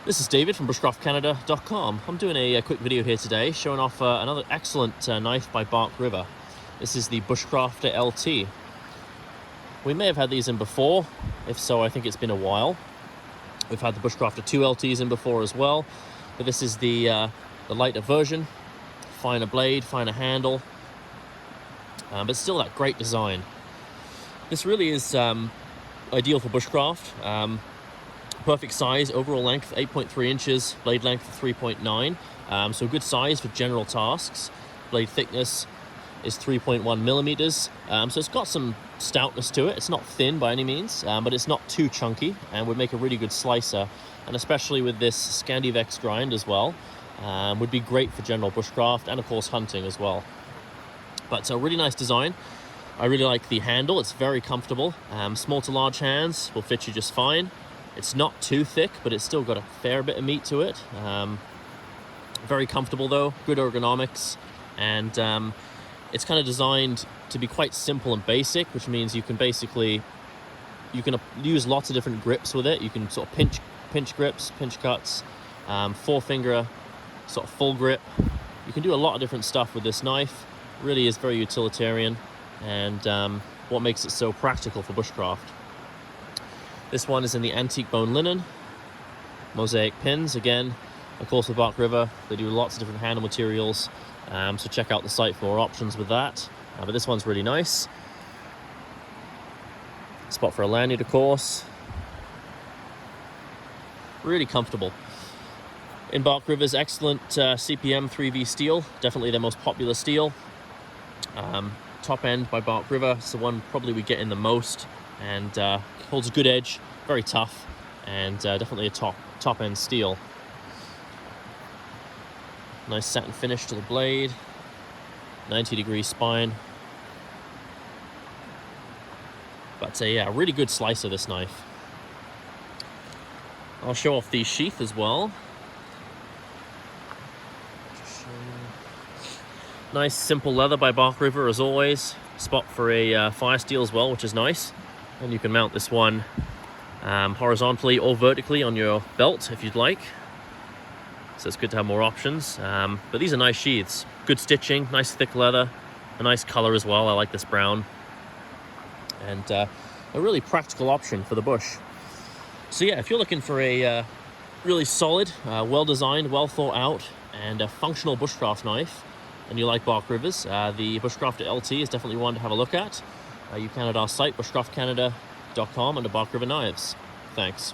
This is David from Bushcraftcanada.com. I'm doing a quick video here today showing off another excellent knife by Bark River. This is the Bushcrafter LT. We may have had these in before. If so, I think it's been a while. We've had the Bushcrafter 2 LTs in before as well, but this is the lighter version. Finer blade, finer handle, but still that great design. This really is ideal for bushcraft. Perfect size, overall length 8.3 inches, blade length 3.9, so good size for general tasks. Blade thickness is 3.1 millimeters, so it's got some stoutness to it. It's not thin by any means, but it's not too chunky and would make a really good slicer, and especially with this Scandivex grind as well, would be great for general bushcraft and of course hunting as well. But it's a really nice design. I really like the handle. It's very comfortable. Small to large hands will fit you just fine. It's not too thick, but it's still got a fair bit of meat to it. Very comfortable though, good ergonomics, and it's kind of designed to be quite simple and basic, which means you can use lots of different grips with it. You can sort of pinch grips, pinch cuts, forefinger, sort of full grip. You can do a lot of different stuff with this knife. It really is very utilitarian, and what makes it so practical for bushcraft. This one is in the antique bone linen, mosaic pins. Again, of course, with Bark River, they do lots of different handle materials, so check out the site for more options with that. But this one's really nice. Spot for a lanyard, of course. Really comfortable. In Bark River's excellent CPM 3V steel, definitely their most popular steel. Top end by Bark River, it's the one probably we get in the most, and holds a good edge, very tough, and definitely a top end steel. Nice satin finish to the blade, 90-degree spine. But yeah, really good slicer, this knife. I'll show off the sheath as well. Nice simple leather by Bark River as always. Spot for a fire steel as well, which is nice. And you can mount this one horizontally or vertically on your belt if you'd like. So it's good to have more options. But these are nice sheaths. Good stitching, nice thick leather, a nice color as well. I like this brown. And a really practical option for the bush. So yeah, if you're looking for a really solid, well-designed, well thought-out, and a functional bushcraft knife, and you like Bark Rivers, the Bushcrafter LT is definitely one to have a look at. You can at our site, bushcraftcanada.com, under Bark River Knives. Thanks.